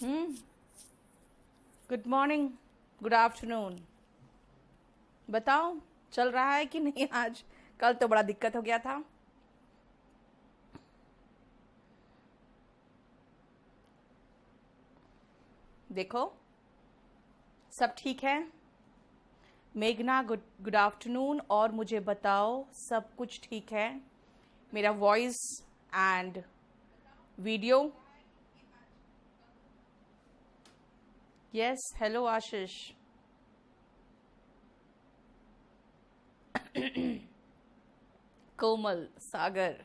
Good morning, good afternoon. बताओ चल रहा है कि नहीं? आज कल तो बड़ा दिक्कत हो गया था। देखो सब ठीक है। मेघना गुड गुड आफ्टरनून। और मुझे बताओ सब कुछ ठीक है? मेरा voice and video. Yes, hello Ashish. Komal, Sagar,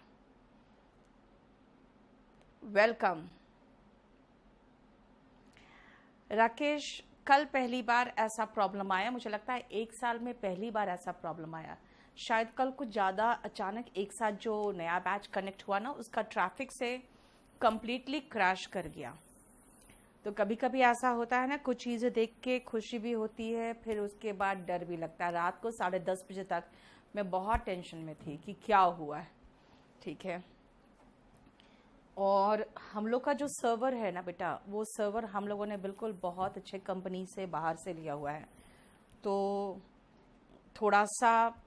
welcome. Rakesh, कल पहली बार ऐसा प्रॉब्लम आया, मुझे लगता है 1 साल में पहली बार ऐसा प्रॉब्लम आया। शायद कल कुछ ज़्यादा अचानक एक साथ जो नया बैच कनेक्ट हुआ ना, उसका ट्रैफिक से कंप्लीटली क्रैश कर गया। तो कभी कभी ऐसा होता है ना, कुछ चीज़ें देख के खुशी भी होती है, फिर उसके बाद डर भी लगता है। रात को 10:30 बजे तक मैं बहुत टेंशन में थी कि क्या हुआ है। ठीक है। और हम लोग का जो सर्वर है ना बेटा, वो सर्वर हम लोगों ने बिल्कुल बहुत अच्छे कंपनी से बाहर से लिया हुआ है। तो थोड़ा सा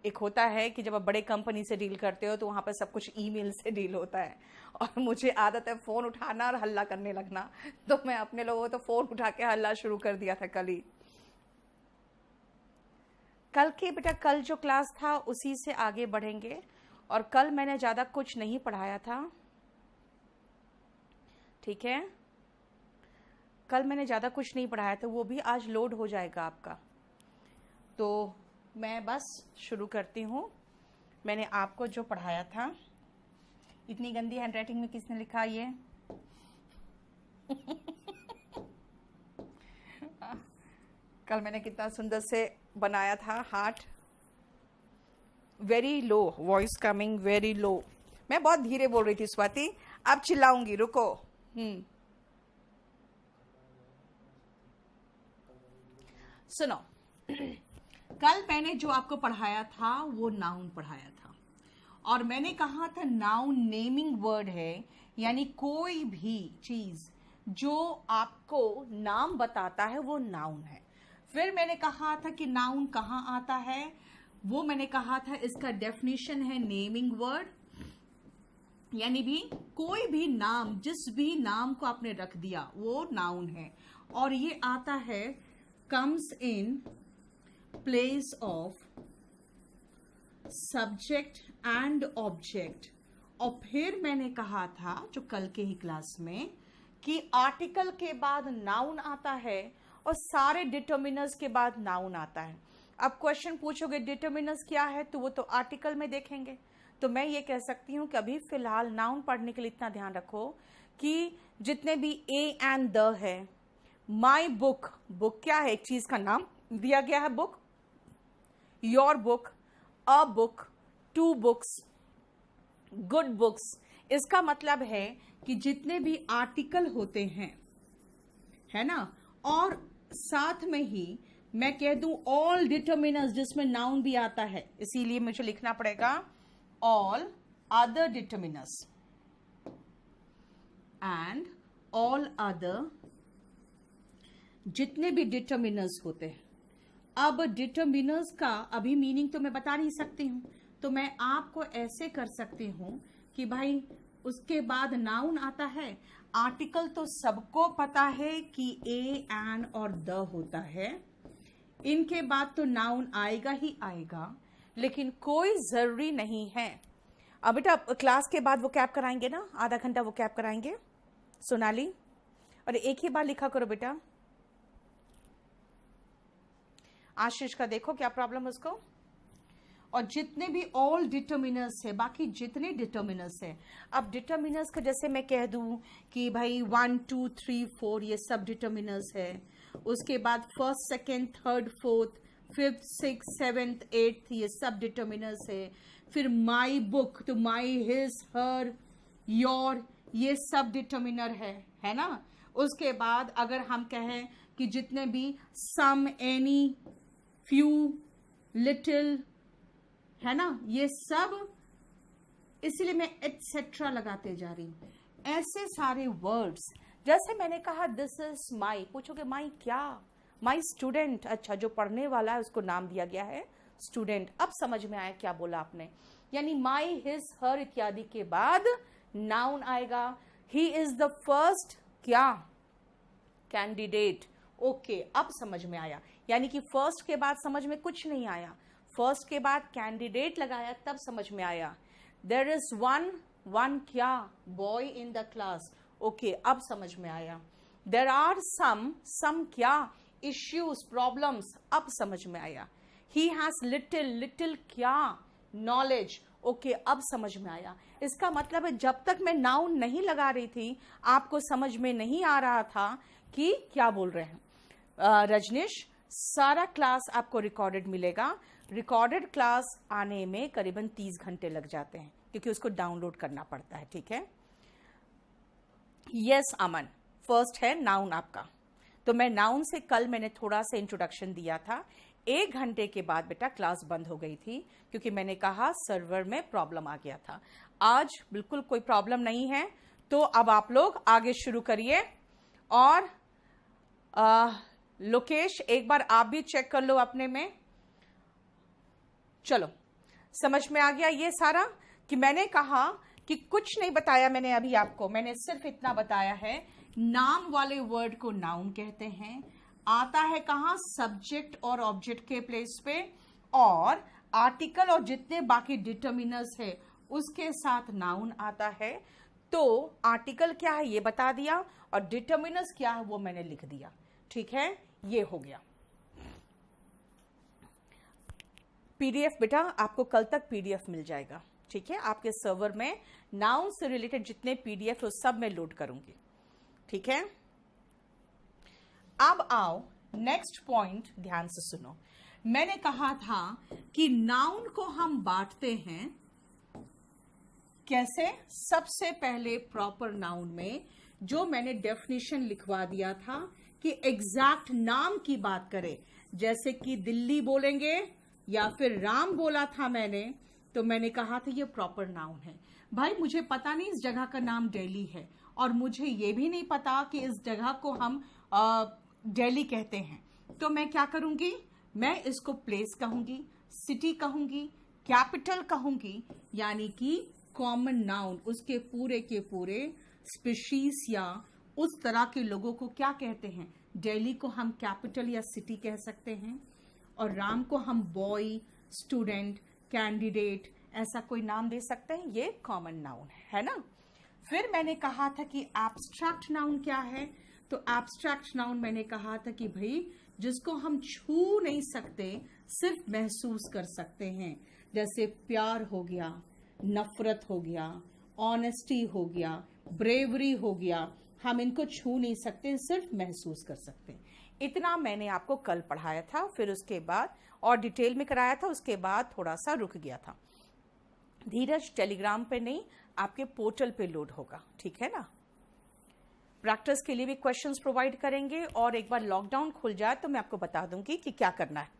एक होता है कि जब आप बड़े कंपनी से डील करते हो तो वहाँ पर सब कुछ ईमेल से डील होता है, और मुझे आदत है फ़ोन उठाना और हल्ला करने लगना। तो मैं अपने लोगों को तो फ़ोन उठा के हल्ला शुरू कर दिया था कल ही। कल के बेटा, कल जो क्लास था उसी से आगे बढ़ेंगे। और कल मैंने ज़्यादा कुछ नहीं पढ़ाया था, ठीक है? कल मैंने ज़्यादा कुछ नहीं पढ़ाया था, वो भी आज लोड हो जाएगा आपका। तो मैं बस शुरू करती हूँ। मैंने आपको जो पढ़ाया था, इतनी गंदी हैंडराइटिंग में किसने लिखा ये? कल मैंने कितना सुंदर से बनाया था heart. Very low voice coming, very low. मैं बहुत धीरे बोल रही थी स्वाति, अब चिल्लाऊंगी, रुको। सुनो, कल मैंने जो आपको पढ़ाया था वो नाउन पढ़ाया था, और मैंने कहा था नाउन नेमिंग वर्ड है, यानी कोई भी चीज जो आपको नाम बताता है वो नाउन है। फिर मैंने कहा था कि नाउन कहाँ आता है, वो मैंने कहा था इसका डेफिनेशन है नेमिंग वर्ड, यानी भी कोई भी नाम, जिस भी नाम को आपने रख दिया वो नाउन है। और ये आता है comes in place of subject and object। और फिर मैंने कहा था जो कल के ही क्लास में कि आर्टिकल के बाद नाउन आता है और सारे डिटर्मिनर्स के बाद नाउन आता है। अब क्वेश्चन पूछोगे डिटर्मिनर्स क्या है, तो वो तो आर्टिकल में देखेंगे। तो मैं ये कह सकती हूँ कि अभी फिलहाल नाउन पढ़ने के लिए इतना ध्यान रखो कि जितने भी ए एंड द है, माई बुक, बुक क्या है? एक चीज का नाम दिया गया है, book. Your book, a book, two books, good books. इसका मतलब है कि जितने भी आर्टिकल होते हैं, है ना, और साथ में ही मैं कह दूं ऑल डिटर्मिनर्स, जिसमें नाउन भी आता है, इसीलिए मुझे लिखना पड़ेगा all other determiners and all other, जितने भी डिटर्मिनर्स होते हैं। अब डिटर्मिनर्स का अभी मीनिंग तो मैं बता नहीं सकती हूं, तो मैं आपको ऐसे कर सकती हूं कि भाई उसके बाद नाउन आता है। आर्टिकल तो सबको पता है कि ए, एन और द होता है, इनके बाद तो नाउन आएगा ही आएगा, लेकिन कोई जरूरी नहीं है। अब बेटा क्लास के बाद वो कैप कराएंगे ना, आधा घंटा वो कैप कराएंगे सोनाली, और एक ही बार लिखा करो बेटा। आशीष का देखो क्या प्रॉब्लम है उसको। और जितने भी ऑल डिटर्मिनर्स है, बाकी जितने डिटर्मिनर्स है, अब डिटर्मिनर्स का जैसे मैं कह दूं कि भाई 1 2 3 4 ये सब डिटर्मिनर्स है। उसके बाद first, second, third, fourth, fifth, six, seventh, eighth, ये सब डिटर्मिनर्स है। फिर माई बुक, तो माई, हिज, हर, योर, ये सब डिटर्मिनर है ना। उसके बाद अगर हम कहें कि जितने भी सम, एनी, फ्यू, लिटिल, है ना, ये सब, इसलिए मैं एटसेट्रा लगाते जा रही हूं। ऐसे सारे वर्ड्स जैसे मैंने कहा दिस इज माई, पूछोगे माई क्या? My student. अच्छा, जो पढ़ने वाला है उसको नाम दिया गया है स्टूडेंट। अब समझ में आया क्या बोला आपने, यानी माई, हिज, हर इत्यादि के बाद नाउन आएगा। ही इज द फर्स्ट क्या? कैंडिडेट। ओके, अब समझ में आया, यानी कि फर्स्ट के बाद समझ में कुछ नहीं आया, फर्स्ट के बाद कैंडिडेट लगाया तब समझ में आया। देयर इज वन क्या? Boy in the class. Okay, अब समझ में आया। देयर आर सम क्या? Issues, problems. अब समझ में आया। ही हैज लिटिल क्या? नॉलेज। ओके, अब समझ में आया। इसका मतलब है जब तक मैं नाउन नहीं लगा रही थी आपको समझ में नहीं आ रहा था कि क्या बोल रहे हैं। रजनीश, सारा क्लास आपको रिकॉर्डेड मिलेगा। रिकॉर्डेड क्लास आने में करीबन 30 घंटे लग जाते हैं क्योंकि उसको डाउनलोड करना पड़ता है, ठीक है। यस अमन, फर्स्ट है नाउन आपका। तो मैं नाउन से कल मैंने थोड़ा सा इंट्रोडक्शन दिया था। 1 घंटे के बाद बेटा क्लास बंद हो गई थी क्योंकि मैंने कहा सर्वर में प्रॉब्लम आ गया था। आज बिल्कुल कोई प्रॉब्लम नहीं है, तो अब आप लोग आगे शुरू करिए। और लोकेश, एक बार आप भी चेक कर लो अपने में। चलो, समझ में आ गया ये सारा कि मैंने कहा कि कुछ नहीं बताया मैंने अभी आपको, मैंने सिर्फ इतना बताया है नाम वाले वर्ड को नाउन कहते हैं, आता है कहां? सब्जेक्ट और ऑब्जेक्ट के प्लेस पे, और आर्टिकल और जितने बाकी डिटर्मिनर्स है उसके साथ नाउन आता है। तो आर्टिकल क्या है ये बता दिया और डिटर्मिनर्स क्या है वो मैंने लिख दिया, ठीक है। ये हो गया। पीडीएफ बेटा आपको कल तक पीडीएफ मिल जाएगा, ठीक है। आपके सर्वर में नाउन से रिलेटेड जितने पीडीएफ है सब मैं लोड करूंगी, ठीक है। अब आओ नेक्स्ट पॉइंट, ध्यान से सुनो। मैंने कहा था कि नाउन को हम बांटते हैं कैसे? सबसे पहले प्रॉपर नाउन में जो मैंने डेफिनेशन लिखवा दिया था कि एग्जैक्ट नाम की बात करें, जैसे कि दिल्ली बोलेंगे या फिर राम बोला था मैंने, तो मैंने कहा था ये प्रॉपर नाउन है। भाई मुझे पता नहीं इस जगह का नाम दिल्ली है और मुझे ये भी नहीं पता कि इस जगह को हम दिल्ली कहते हैं, तो मैं क्या करूंगी? मैं इसको प्लेस कहूंगी, सिटी कहूंगी, कैपिटल कहूंगी, यानी कि कॉमन नाउन, उसके पूरे के पूरे स्पीशीज या उस तरह के लोगों को क्या कहते हैं? दिल्ली को हम कैपिटल या सिटी कह सकते हैं, और राम को हम बॉय, स्टूडेंट, कैंडिडेट ऐसा कोई नाम दे सकते हैं। ये कॉमन नाउन है ना। फिर मैंने कहा था कि एब्स्ट्रैक्ट नाउन क्या है? तो एब्स्ट्रैक्ट नाउन मैंने कहा था कि भाई जिसको हम छू नहीं सकते, सिर्फ महसूस कर सकते हैं, जैसे प्यार हो गया, नफरत हो गया, ऑनेस्टी हो गया, ब्रेवरी हो गया, हम इनको छू नहीं सकते, सिर्फ महसूस कर सकते हैं। इतना मैंने आपको कल पढ़ाया था, फिर उसके बाद और डिटेल में कराया था, उसके बाद थोड़ा सा रुक गया था। धीरज टेलीग्राम पे नहीं, आपके पोर्टल पे लोड होगा, ठीक है ना। प्रैक्टिस के लिए भी क्वेश्चंस प्रोवाइड करेंगे, और एक बार लॉकडाउन खुल जाए तो मैं आपको बता दूंगी कि क्या करना है।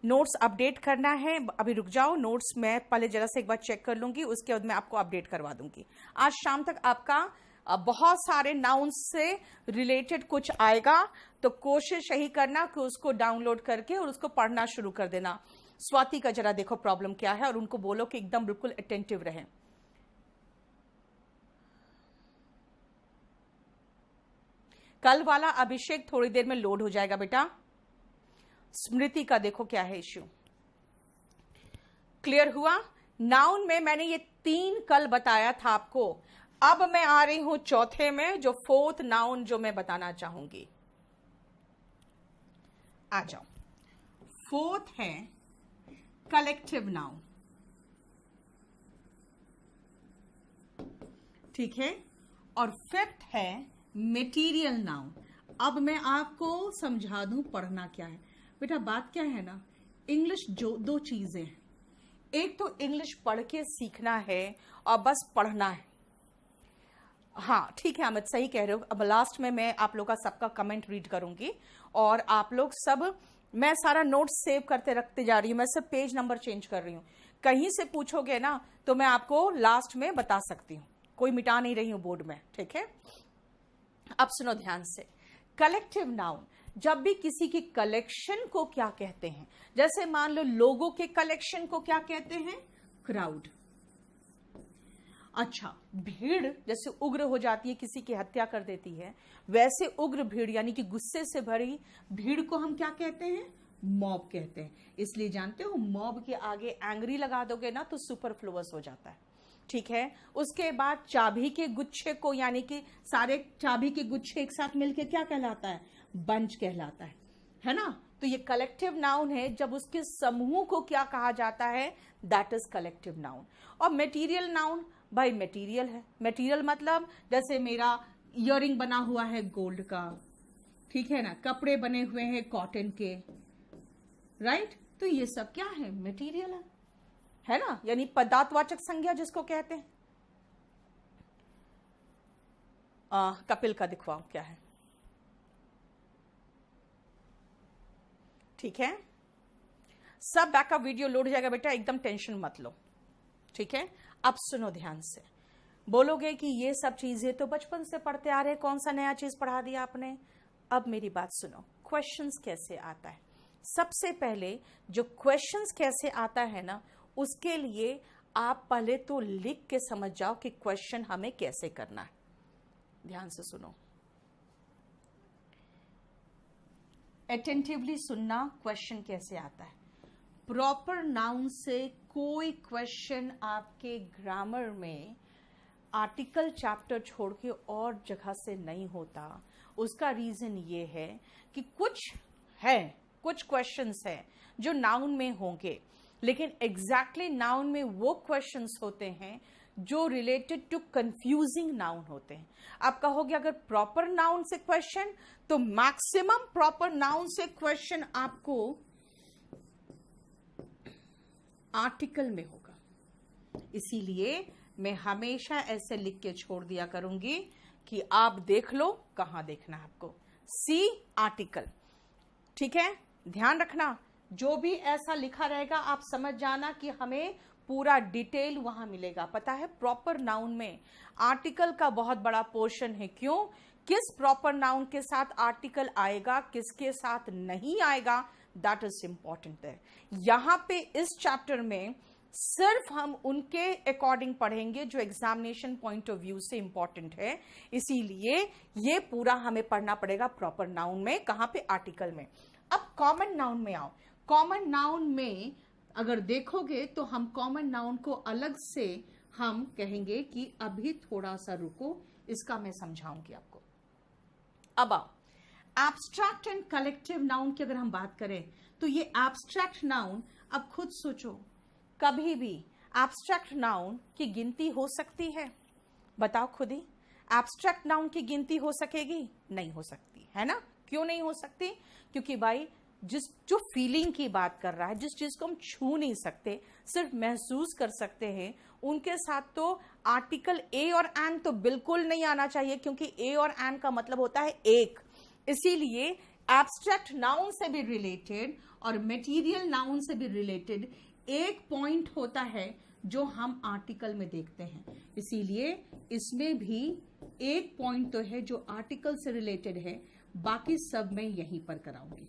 नोट्स अपडेट करना है, अभी रुक जाओ, नोट्स मैं पहले जरा से एक बार चेक कर लूंगी, उसके बाद मैं आपको अपडेट करवा दूंगी। आज शाम तक आपका बहुत सारे नाउन्स से रिलेटेड कुछ आएगा, तो कोशिश यही करना कि उसको डाउनलोड करके और उसको पढ़ना शुरू कर देना। स्वाति का जरा देखो प्रॉब्लम क्या है और उनको बोलो कि एकदम बिल्कुल अटेंटिव रहे। कल वाला अभिषेक थोड़ी देर में लोड हो जाएगा बेटा। स्मृति का देखो क्या है इश्यू। क्लियर हुआ? नाउन में मैंने ये 3 कल बताया था आपको। अब मैं आ रही हूं चौथे में, जो 4th नाउन जो मैं बताना चाहूंगी। आ जाओ। 4th है कलेक्टिव नाउन, ठीक है, और 5th है मटेरियल नाउन। अब मैं आपको समझा दूं पढ़ना क्या है। बेटा बात क्या है ना, इंग्लिश जो 2 चीजें हैं, एक तो इंग्लिश पढ़ के सीखना है और बस पढ़ना है। हाँ ठीक है अमित, सही कह रहे हो। अब लास्ट में मैं आप लोग का सबका कमेंट रीड करूंगी, और आप लोग सब, मैं सारा नोट्स सेव करते रखते जा रही हूँ, मैं सिर्फ पेज नंबर चेंज कर रही हूँ। कहीं से पूछोगे ना तो मैं आपको लास्ट में बता सकती हूँ, कोई मिटा नहीं रही हूँ बोर्ड में, ठीक है। अब सुनो ध्यान से, कलेक्टिव नाउन जब भी किसी की कलेक्शन को क्या कहते हैं, जैसे मान लो लोगों के कलेक्शन को क्या कहते हैं, क्राउड। अच्छा, भीड़ जैसे उग्र हो जाती है, किसी की हत्या कर देती है, वैसे उग्र भीड़ यानी कि गुस्से से भरी भीड़ को हम क्या कहते हैं, मॉब कहते हैं। इसलिए जानते हो मॉब के आगे एंग्री लगा दोगे ना तो सुपरफ्लुअस हो जाता है, ठीक है। उसके बाद चाबी के गुच्छे को, यानी कि सारे चाबी के गुच्छे एक साथ मिलकर क्या कहलाता है, बंच कहलाता है ना। तो ये कलेक्टिव नाउन है, जब उसके समूह को क्या कहा जाता है, दैट इज कलेक्टिव नाउन। और मटेरियल नाउन, भाई मटेरियल है, मटेरियल मतलब जैसे मेरा इयररिंग बना हुआ है गोल्ड का, ठीक है ना, कपड़े बने हुए हैं कॉटन के, राइट। तो ये सब क्या है, मटेरियल है ना, यानी पदार्थवाचक संज्ञा जिसको कहते हैं। कपिल का दिखवाओ क्या है, ठीक है। सब बैकअप वीडियो लोड हो जाएगा बेटा, एकदम टेंशन मत लो, ठीक है। अब सुनो ध्यान से, बोलोगे कि ये सब चीजें तो बचपन से पढ़ते आ रहे, कौन सा नया चीज पढ़ा दिया आपने। अब मेरी बात सुनो, क्वेश्चंस कैसे आता है। सबसे पहले जो क्वेश्चंस कैसे आता है ना, उसके लिए आप पहले तो लिख के समझ जाओ कि क्वेश्चन हमें कैसे करना है। ध्यान से सुनो, अटेंटिवली सुनना, क्वेश्चन कैसे आता है। प्रॉपर नाउन से कोई क्वेश्चन आपके ग्रामर में आर्टिकल चैप्टर छोड़ के और जगह से नहीं होता। उसका रीजन ये है कि कुछ क्वेश्चंस हैं जो नाउन में होंगे, लेकिन एग्जैक्टली नाउन में वो क्वेश्चंस होते हैं जो रिलेटेड टू कंफ्यूजिंग नाउन होते हैं। आप कहोगे अगर प्रॉपर नाउन से क्वेश्चन, तो मैक्सिमम प्रॉपर नाउन से क्वेश्चन आपको आर्टिकल में होगा। इसीलिए मैं हमेशा ऐसे लिख के छोड़ दिया करूंगी कि आप देख लो कहां देखना है आपको, सी आर्टिकल, ठीक है। ध्यान रखना, जो भी ऐसा लिखा रहेगा आप समझ जाना कि हमें पूरा डिटेल वहां मिलेगा। पता है प्रॉपर नाउन में आर्टिकल का बहुत बड़ा पोर्शन है। क्यों, किस प्रॉपर नाउन के साथ आर्टिकल आएगा, किसके साथ नहीं आएगा, दैट इज इंपॉर्टेंट है। यहां पे इस चैप्टर में सिर्फ हम उनके अकॉर्डिंग पढ़ेंगे जो एग्जामिनेशन पॉइंट ऑफ व्यू से इंपॉर्टेंट है। इसीलिए ये पूरा हमें पढ़ना पड़ेगा प्रॉपर नाउन में, कहां पे, आर्टिकल में। अब कॉमन नाउन में आओ। कॉमन नाउन में अगर देखोगे तो हम कॉमन नाउन को अलग से हम कहेंगे कि अभी थोड़ा सा रुको, इसका मैं समझाऊंगी आपको। अब आओ, एब्स्ट्रैक्ट एंड कलेक्टिव नाउन की अगर हम बात करें तो ये एब्स्ट्रैक्ट नाउन, अब खुद सोचो, कभी भी एब्स्ट्रैक्ट नाउन की गिनती हो सकती है? बताओ खुद ही, एब्स्ट्रैक्ट नाउन की गिनती हो सकेगी? नहीं हो सकती, है ना। क्यों नहीं हो सकती? क्योंकि भाई जो फीलिंग की बात कर रहा है, जिस चीज को हम छू नहीं सकते, सिर्फ महसूस कर सकते हैं, उनके साथ तो आर्टिकल ए और एन तो बिल्कुल नहीं आना चाहिए, क्योंकि ए और एन का मतलब होता है एक। इसीलिए एब्स्ट्रैक्ट नाउन से भी रिलेटेड और मटेरियल नाउन से भी रिलेटेड एक पॉइंट होता है जो हम आर्टिकल में देखते हैं। इसीलिए इसमें भी एक पॉइंट तो है जो आर्टिकल से रिलेटेड है, बाकी सब मैं यहीं पर कराऊंगी,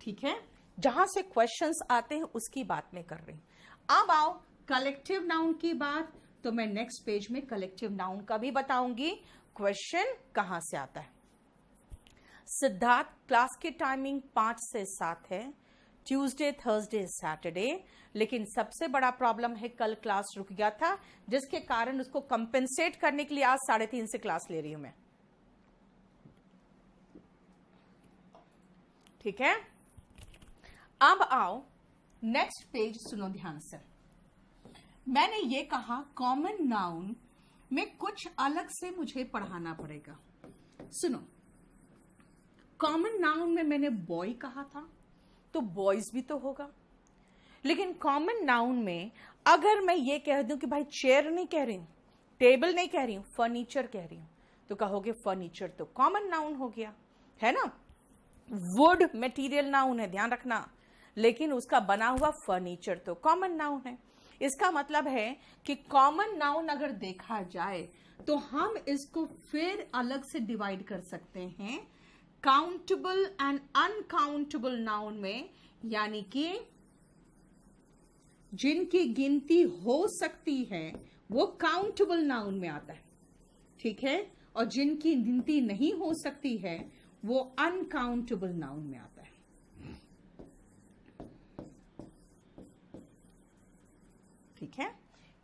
ठीक है। जहां से क्वेश्चंस आते हैं उसकी बात मैं कर रही हूं। अब आओ कलेक्टिव नाउन की बात, तो मैं नेक्स्ट पेज में कलेक्टिव नाउन का भी बताऊंगी क्वेश्चन कहां से आता है। सिद्धार्थ, क्लास की टाइमिंग 5 से 7 है, ट्यूसडे, थर्सडे, सैटरडे। लेकिन सबसे बड़ा प्रॉब्लम है कल क्लास रुक गया था, जिसके कारण उसको कंपेंसेट करने के लिए आज 3:30 से क्लास ले रही हूं मैं, ठीक है। अब आओ नेक्स्ट पेज, सुनो ध्यान से। मैंने ये कहा कॉमन नाउन में कुछ अलग से मुझे पढ़ाना पड़ेगा। सुनो, कॉमन नाउन में मैंने बॉय कहा था, तो बॉयज भी तो होगा। लेकिन कॉमन नाउन में अगर मैं ये कह दूं कि भाई चेयर नहीं कह रही हूं, टेबल नहीं कह रही हूं, फर्नीचर कह रही हूं, तो कहोगे फर्नीचर तो कॉमन नाउन हो गया, है ना। वुड मटेरियल नाउन है, ध्यान रखना, लेकिन उसका बना हुआ फर्नीचर तो कॉमन नाउन है। इसका मतलब है कि कॉमन नाउन अगर देखा जाए तो हम इसको फिर अलग से डिवाइड कर सकते हैं काउंटेबल एंड अनकाउंटेबल नाउन में, यानी कि जिनकी गिनती हो सकती है वो काउंटेबल नाउन में आता है, ठीक है, और जिनकी गिनती नहीं हो सकती है वो अनकाउंटेबल नाउन में आता है। ठीक है,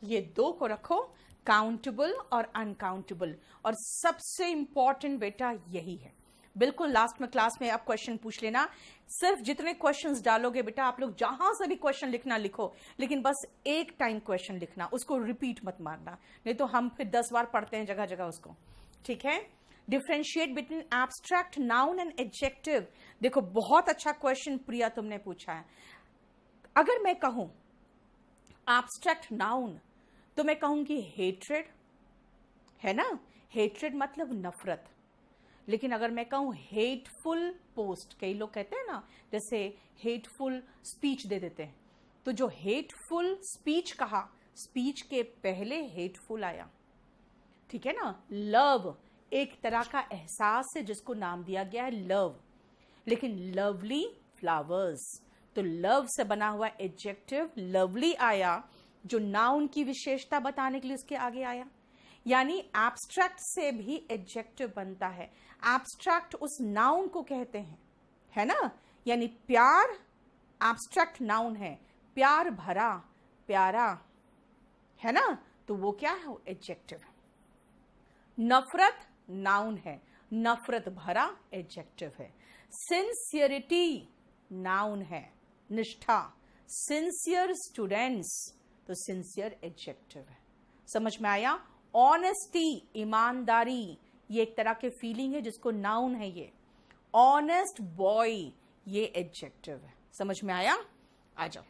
ये दो को रखो, काउंटेबल और अनकाउंटेबल। और सबसे इंपॉर्टेंट बेटा यही है, बिल्कुल लास्ट में क्लास में आप क्वेश्चन पूछ लेना, सिर्फ जितने क्वेश्चंस डालोगे बेटा आप लोग जहां से भी क्वेश्चन लिखना लिखो, लेकिन बस एक टाइम क्वेश्चन लिखना, उसको रिपीट मत मारना, नहीं तो हम फिर 10 बार पढ़ते हैं जगह जगह उसको। ठीक है, differentiate between abstract noun and adjective. देखो बहुत अच्छा क्वेश्चन प्रिया तुमने पूछा है। अगर मैं कहूं एब्स्ट्रैक्ट नाउन तो मैं कहूंगी हेट्रेड, है ना, हेट्रेड मतलब नफरत। लेकिन अगर मैं कहूं हेटफुल पोस्ट, कई लोग कहते हैं ना जैसे हेटफुल स्पीच दे देते हैं, तो जो हेटफुल स्पीच कहा, स्पीच के पहले हेटफुल आया, ठीक है ना। लव एक तरह का एहसास है जिसको नाम दिया गया है लव, लेकिन लवली फ्लावर्स, तो लव से बना हुआ एडजेक्टिव लवली आया, जो नाउन की विशेषता बताने के लिए उसके आगे आया। यानी एब्स्ट्रैक्ट से भी एडजेक्टिव बनता है। एब्स्ट्रैक्ट उस नाउन को कहते हैं, है ना, यानी प्यार एब्स्ट्रैक्ट नाउन है, प्यार भरा, प्यारा, है ना, तो वो क्या है, एडजेक्टिव है। नफरत नाउन है, नफरत भरा एडजेक्टिव है। सिंसियरिटी नाउन है, निष्ठा, सिंसियर स्टूडेंट्स, तो सिंसियर एडजेक्टिव है। समझ में आया। ऑनेस्टी ईमानदारी, ये एक तरह के फीलिंग है जिसको नाउन है ये। ऑनेस्ट बॉय ये एडजेक्टिव है। समझ में आया। आ जाओ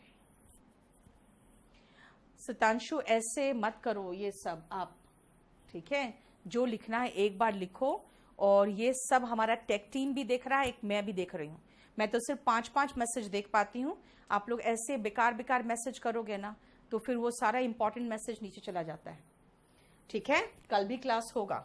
सतांशु, ऐसे मत करो ये सब आप, ठीक है, जो लिखना है एक बार लिखो। और ये सब हमारा टेक टीम भी देख रहा है, एक मैं भी देख रही हूँ। मैं तो सिर्फ 5-5 मैसेज देख पाती हूँ, आप लोग ऐसे बेकार बेकार मैसेज करोगे ना तो फिर वो सारा इंपॉर्टेंट मैसेज नीचे चला जाता है। ठीक है, कल भी क्लास होगा।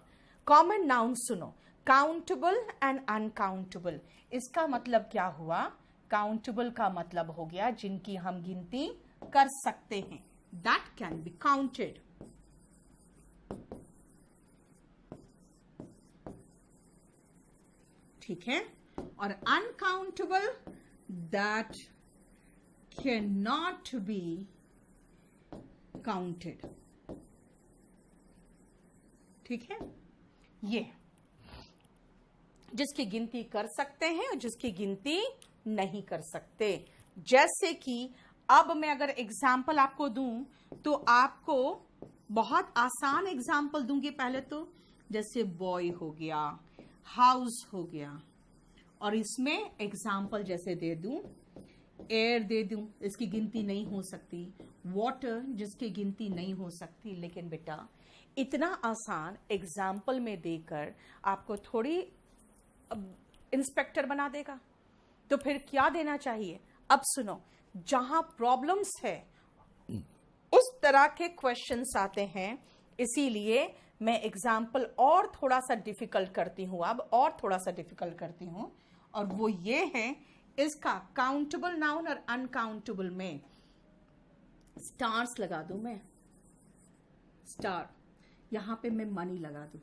कॉमन नाउन सुनो, काउंटेबल एंड अनकाउंटेबल। इसका मतलब क्या हुआ, काउंटेबल का मतलब हो गया जिनकी हम गिनती कर सकते हैं, दैट कैन बी काउंटेड। ठीक है, और uncountable that can not be counted. ठीक है, ये जिसकी गिनती कर सकते हैं और जिसकी गिनती नहीं कर सकते। जैसे कि अब मैं अगर एग्जाम्पल आपको दूं तो आपको बहुत आसान एग्जाम्पल दूंगी। पहले तो जैसे बॉय हो गया, हाउस हो गया, और इसमें एग्जाम्पल जैसे दे दूं, एयर दे दूं, इसकी गिनती नहीं हो सकती, वाटर जिसकी गिनती नहीं हो सकती। लेकिन बेटा इतना आसान एग्जाम्पल में देकर आपको थोड़ी इंस्पेक्टर बना देगा, तो फिर क्या देना चाहिए। अब सुनो, जहां प्रॉब्लम्स है उस तरह के क्वेश्चंस आते हैं, इसीलिए मैं एग्जाम्पल और थोड़ा सा डिफिकल्ट करती हूं, अब और थोड़ा सा डिफिकल्ट करती हूं, और वो ये है इसका काउंटेबल नाउन और अनकाउंटेबल में स्टार्स लगा दूं मैं, स्टार, यहां पे मैं मनी लगा दूं,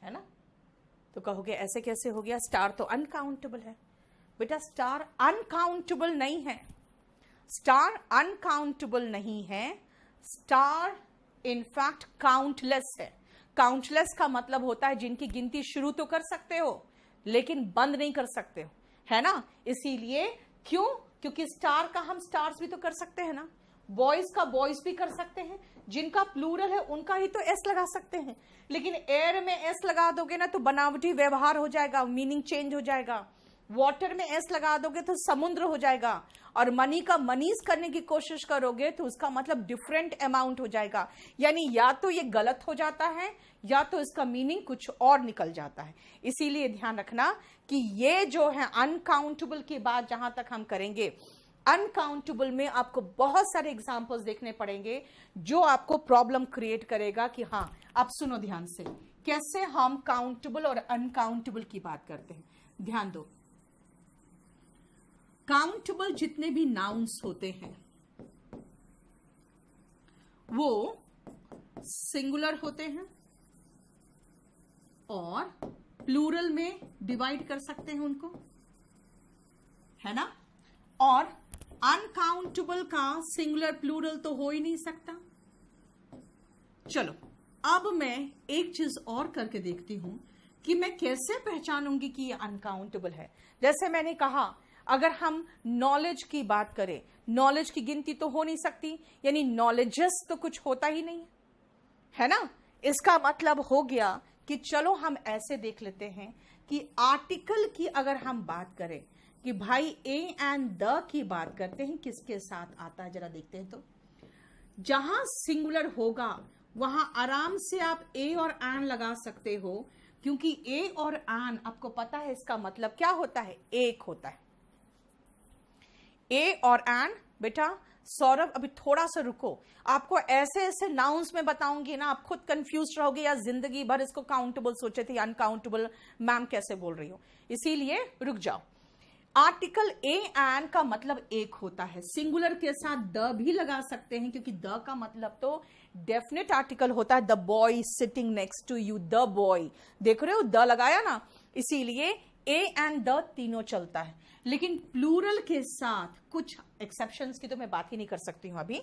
है ना, तो कहोगे ऐसे कैसे हो गया, स्टार तो अनकाउंटेबल है। बेटा स्टार अनकाउंटेबल नहीं है, स्टार अनकाउंटेबल नहीं है, स्टार इनफैक्ट काउंटलेस है। काउंटलेस का मतलब होता है जिनकी गिनती शुरू तो कर सकते हो लेकिन बंद नहीं कर सकते हो, है ना। इसीलिए क्यों, क्योंकि स्टार का हम स्टार्स भी तो कर सकते हैं ना, बॉयज का बॉयज भी कर सकते हैं, जिनका प्लूरल है उनका ही तो एस लगा सकते हैं। लेकिन एयर में एस लगा दोगे ना तो बनावटी व्यवहार हो जाएगा, मीनिंग चेंज हो जाएगा। वाटर में एस लगा दोगे तो समुद्र हो जाएगा, और मनी का मनीज करने की कोशिश करोगे तो उसका मतलब डिफरेंट अमाउंट हो जाएगा। यानी या तो ये गलत हो जाता है या तो इसका मीनिंग कुछ और निकल जाता है। इसीलिए ध्यान रखना कि ये जो है अनकाउंटेबल के बाद जहां तक हम करेंगे अनकाउंटेबल में आपको बहुत सारे एग्जाम्पल्स देखने पड़ेंगे जो आपको प्रॉब्लम क्रिएट करेगा कि हाँ, आप सुनो ध्यान से, कैसे हम काउंटेबल और अनकाउंटेबल की बात करते हैं। ध्यान दो, काउंटेबल जितने भी नाउन्स होते हैं वो सिंगुलर होते हैं और प्लूरल में डिवाइड कर सकते हैं उनको, है ना। और अनकाउंटेबल का सिंगुलर प्लूरल तो हो ही नहीं सकता। चलो अब मैं एक चीज और करके देखती हूं कि मैं कैसे पहचानूंगी कि ये अनकाउंटेबल है। जैसे मैंने कहा, अगर हम नॉलेज की बात करें, नॉलेज की गिनती तो हो नहीं सकती, यानी नॉलेजेस तो कुछ होता ही नहीं है ना। इसका मतलब हो गया कि चलो हम ऐसे देख लेते हैं कि आर्टिकल की अगर हम बात करें कि भाई ए एंड द की बात करते हैं, किसके साथ आता है जरा देखते हैं। तो जहां सिंगुलर होगा वहां आराम से आप ए और एन लगा सकते हो, क्योंकि ए और एन आपको पता है इसका मतलब क्या होता है, एक होता है। ए और एन, बेटा सौरभ अभी थोड़ा सा रुको, आपको ऐसे ऐसे नाउन्स में बताऊंगी ना, आप खुद कंफ्यूज रहोगे या जिंदगी भर इसको काउंटेबल सोचे थे, अनकाउंटेबल मैम कैसे बोल रही हो, इसीलिए रुक जाओ। आर्टिकल ए एन का मतलब एक होता है, सिंगुलर के साथ द भी लगा सकते हैं क्योंकि द का मतलब तो डेफिनेट आर्टिकल होता है। The boy sitting next to you, the boy, देख रहे हो द लगाया ना, इसीलिए ए एंड द तीनों चलता है। लेकिन प्लूरल के साथ कुछ एक्सेप्शंस की तो मैं बात ही नहीं कर सकती हूं अभी।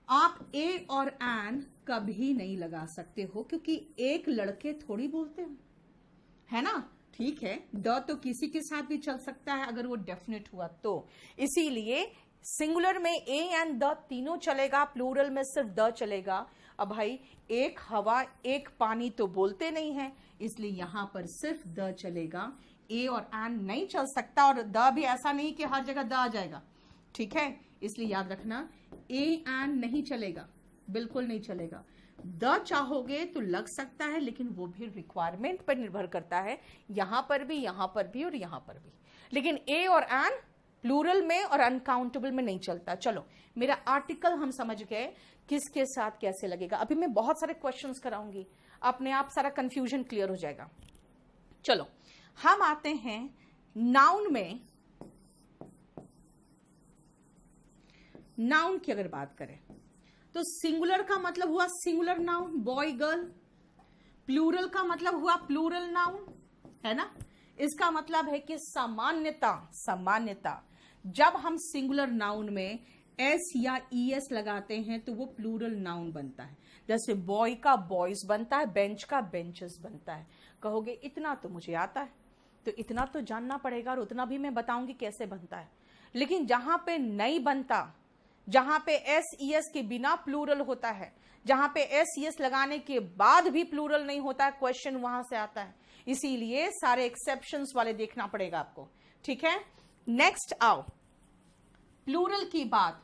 आप ए और एन कभी नहीं लगा सकते हो क्योंकि एक लड़के थोड़ी बोलते हैं, है ना। ठीक है, द तो किसी के साथ भी चल सकता है अगर वो डेफिनेट हुआ तो, इसीलिए सिंगुलर में ए एंड द तीनों चलेगा, प्लूरल में सिर्फ द चलेगा। अब भाई एक हवा एक पानी तो बोलते नहीं है, इसलिए यहां पर सिर्फ द चलेगा, ए और एन नहीं चल सकता। और द भी ऐसा नहीं कि हर जगह द आ जाएगा, ठीक है, इसलिए याद रखना ए एन नहीं चलेगा, बिल्कुल नहीं चलेगा। द चाहोगे तो लग सकता है, लेकिन वो भी रिक्वायरमेंट पर निर्भर करता है, यहां पर भी, यहां पर भी और यहां पर भी। लेकिन ए और एन प्लूरल में और अनकाउंटेबल में नहीं चलता। चलो मेरा आर्टिकल हम समझ गए किसके साथ कैसे लगेगा। अभी मैं बहुत सारे क्वेश्चंस कराऊंगी, अपने आप सारा कंफ्यूजन क्लियर हो जाएगा। चलो हम आते हैं नाउन में। नाउन की अगर बात करें तो सिंगुलर का मतलब हुआ singular noun, boy girl. Plural का मतलब हुआ प्लूरल नाउन, है ना। इसका मतलब है कि सामान्यता, सामान्यता जब हम सिंगुलर नाउन में एस या ई एस लगाते हैं तो वो प्लूरल नाउन बनता है। जैसे बॉय का बॉयज बनता है, बेंच का बेंचेस बनता है। कहोगे इतना तो मुझे आता है, तो इतना तो जानना पड़ेगा और उतना भी मैं बताऊंगी कैसे बनता है। लेकिन जहां पे नहीं बनता, जहां पे एस ई एस के बिना प्लूरल होता है, जहां पे एस ई एस लगाने के बाद भी प्लूरल नहीं होता है, क्वेश्चन वहां से आता है। इसीलिए सारे एक्सेप्शंस वाले देखना पड़ेगा आपको, ठीक है। नेक्स्ट आओ, प्लूरल की बात,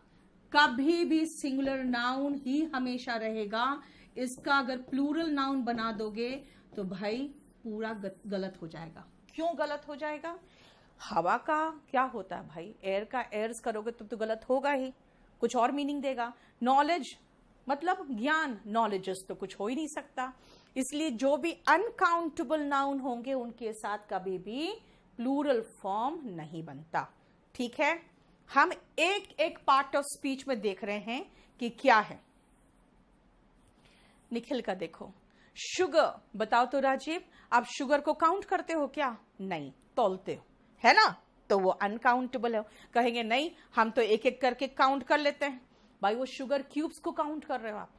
कभी भी सिंगुलर नाउन ही हमेशा रहेगा। इसका अगर प्लूरल नाउन बना दोगे तो भाई पूरा गलत हो जाएगा। क्यों गलत हो जाएगा? हवा का क्या होता है भाई, एयर का एयर्स करोगे तो गलत होगा ही, कुछ और मीनिंग देगा। नॉलेज मतलब ज्ञान, नॉलेजेस तो कुछ हो ही नहीं सकता। इसलिए जो भी अनकाउंटेबल नाउन होंगे उनके साथ कभी भी प्लूरल फॉर्म नहीं बनता, ठीक है। हम एक एक पार्ट ऑफ स्पीच में देख रहे हैं कि क्या है। निखिल का देखो, शुगर, बताओ तो राजीव, आप शुगर को काउंट करते हो क्या? नहीं, तौलते हो, है ना, तो वो अनकाउंटेबल है। कहेंगे नहीं हम तो एक एक करके काउंट कर लेते हैं। भाई वो शुगर क्यूब्स को काउंट कर रहे हो आप,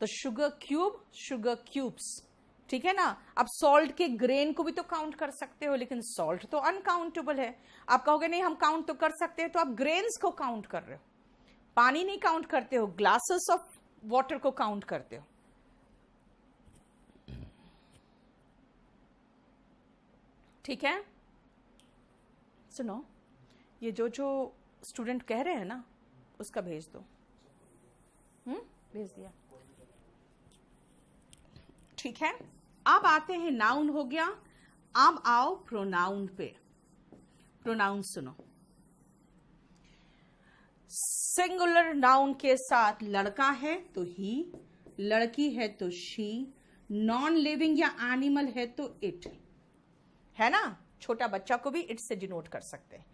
तो शुगर क्यूब, शुगर क्यूब्स, ठीक है ना। अब सॉल्ट के ग्रेन को भी तो काउंट कर सकते हो, लेकिन सॉल्ट तो अनकाउंटेबल है। आप कहोगे नहीं हम काउंट तो कर सकते हैं, तो आप ग्रेन्स को काउंट कर रहे हो, पानी नहीं काउंट करते हो, ग्लासेस ऑफ वाटर को काउंट करते हो। ठीक है, सुनो, ये जो जो स्टूडेंट कह रहे हैं ना उसका भेज दो। भेज दिया, ठीक है। अब आते हैं, नाउन हो गया, अब आओ प्रोनाउन पे। प्रोनाउन सुनो, सिंगुलर नाउन के साथ लड़का है तो ही, लड़की है तो शी, नॉन लिविंग या एनिमल है तो इट, है ना। छोटा बच्चा को भी इट से डिनोट कर सकते हैं।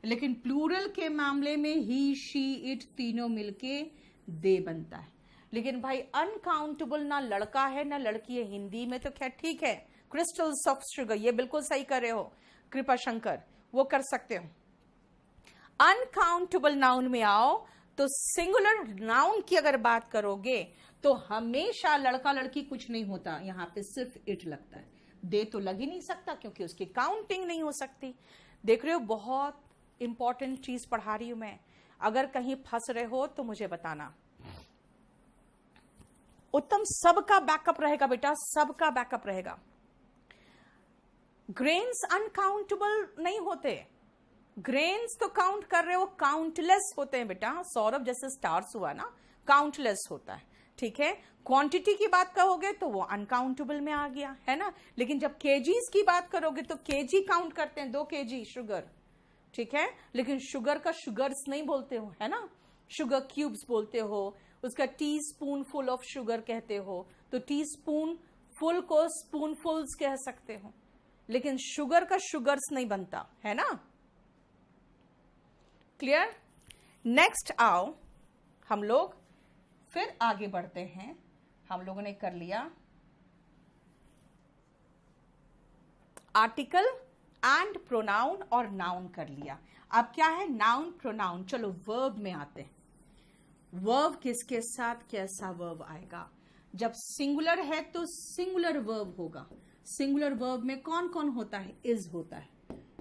लेकिन प्लूरल के मामले में ही, शी, इट तीनों मिलके दे बनता है। लेकिन भाई अनकाउंटेबल ना लड़का है ना लड़की है, हिंदी में तो खैर ठीक है, क्रिस्टल्स ऑफ शुगर, ये बिल्कुल सही कर रहे हो कृपा शंकर, वो कर सकते हो। अनकाउंटेबल नाउन में आओ तो सिंगुलर नाउन की अगर बात करोगे तो हमेशा लड़का लड़की कुछ नहीं होता, यहां पे सिर्फ इट लगता है। दे तो लग ही नहीं सकता क्योंकि उसकी काउंटिंग नहीं हो सकती। देख रहे हो, बहुत इंपॉर्टेंट चीज पढ़ा रही हूं मैं, अगर कहीं फंस रहे हो तो मुझे बताना। उत्तम, सबका बैकअप रहेगा बेटा, सबका बैकअप रहेगा। ग्रेन्स अनकाउंटेबल नहीं होते, ग्रेन्स तो काउंट कर रहे हो, काउंटलेस होते हैं बेटा। सौरभ जैसे स्टार्स हुआ ना, काउंटलेस होता है, ठीक है। क्वांटिटी की बात करोगे तो वो अनकाउंटेबल में आ गया, है ना। लेकिन जब केजीज की बात करोगे तो केजी काउंट करते हैं, 2 केजी शुगर, ठीक है। लेकिन शुगर का शुगर्स नहीं बोलते हो, है ना, शुगर क्यूब्स बोलते हो, उसका tea spoon full of sugar कहते हो, तो टी स्पून फुल को स्पून फुल्स कह सकते हो, लेकिन शुगर का शुगर्स नहीं बनता, है ना। क्लियर। नेक्स्ट आओ हम लोग फिर आगे बढ़ते हैं। हम लोगों ने कर लिया आर्टिकल एंड प्रोनाउन और नाउन कर लिया। अब क्या है, नाउन प्रोनाउन। चलो वर्ब में आते हैं। वर्ब किसके साथ कैसा वर्ब आएगा? जब सिंगुलर है तो सिंगुलर वर्ब होगा। सिंगुलर वर्ब में कौन कौन होता है? इज होता है,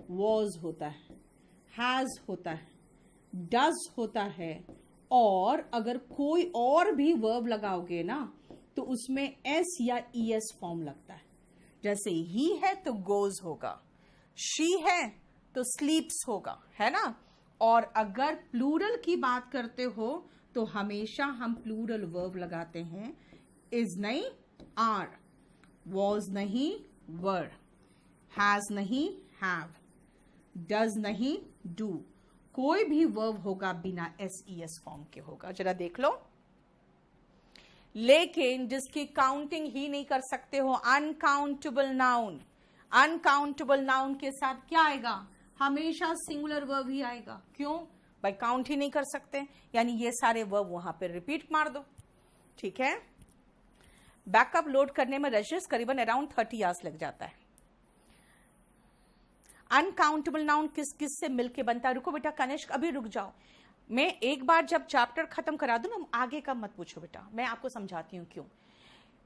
वॉज होता है, हैज होता है, डज होता है, और अगर कोई और भी वर्ब लगाओगे ना तो उसमें एस या ईएस फॉर्म लगता है। जैसे ही है तो गोज होगा, शी है तो स्लीप्स होगा, है ना। और अगर प्लूरल की बात करते हो तो हमेशा हम प्लूरल वर्ब लगाते हैं। इज नहीं आर, वॉज नहीं वर, हैज नहीं हैव, डज नहीं डू। कोई भी वर्ब होगा बिना एस ई एस फॉर्म के होगा। जरा देख लो। लेकिन जिसकी काउंटिंग ही नहीं कर सकते हो, अनकाउंटेबल नाउन, अनकाउंटेबल नाउन के साथ क्या आएगा? हमेशा सिंगुलर वर्ब ही आएगा। क्यों भाई? काउंट ही नहीं कर सकते, यानी ये सारे वर्ब वहां पे रिपीट मार दो, ठीक है। बैकअप लोड करने में रजिस्टर्स करीबन अराउंड 30 आवर्स लग जाता है। अनकाउंटेबल नाउन किस किस से मिलके बनता है? रुको बेटा कनिष्क, अभी रुक जाओ। मैं एक बार जब चैप्टर खत्म करा दूं ना, आगे का मत पूछो बेटा, मैं आपको समझाती हूं क्यों।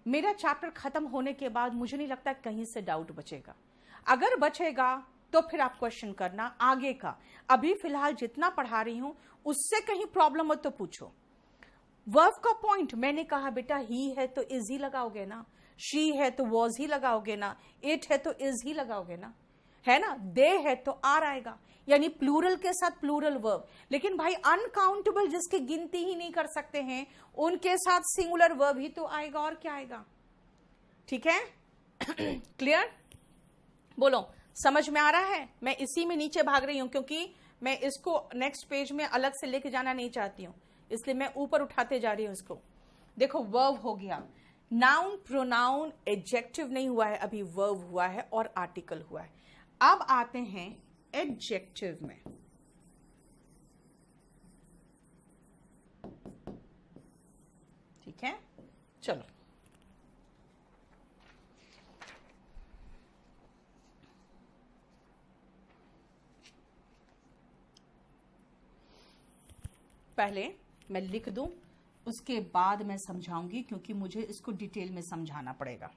मेरा चैप्टर खत्म होने के बाद मुझे नहीं लगता कहीं से डाउट बचेगा। अगर बचेगा तो फिर आप क्वेश्चन करना आगे का। अभी फिलहाल जितना पढ़ा रही हूं उससे कहीं प्रॉब्लम हो तो पूछो। वर्ब का पॉइंट मैंने कहा बेटा, ही है तो इज ही लगाओगे ना, शी है तो वॉज ही लगाओगे ना, इट है तो इज ही लगाओगे ना, है ना। दे है तो आर आएगा, यानी प्लूरल के साथ प्लूरल वर्ब। लेकिन भाई अनकाउंटेबल जिसकी गिनती ही नहीं कर सकते हैं उनके साथ सिंगुलर वर्ब ही तो आएगा, और क्या आएगा? ठीक है। क्लियर? बोलो, समझ में आ रहा है? मैं इसी में नीचे भाग रही हूं क्योंकि मैं इसको नेक्स्ट पेज में अलग से लेके जाना नहीं चाहती हूं, इसलिए मैं ऊपर उठाते जा रही हूं इसको। देखो वर्ब हो गया, नाउन प्रोनाउन एडजेक्टिव नहीं हुआ है अभी, वर्ब हुआ है और आर्टिकल हुआ है। अब आते हैं एडजेक्टिव में। ठीक है, चलो पहले मैं लिख दूं, उसके बाद मैं समझाऊंगी क्योंकि मुझे इसको डिटेल में समझाना पड़ेगा।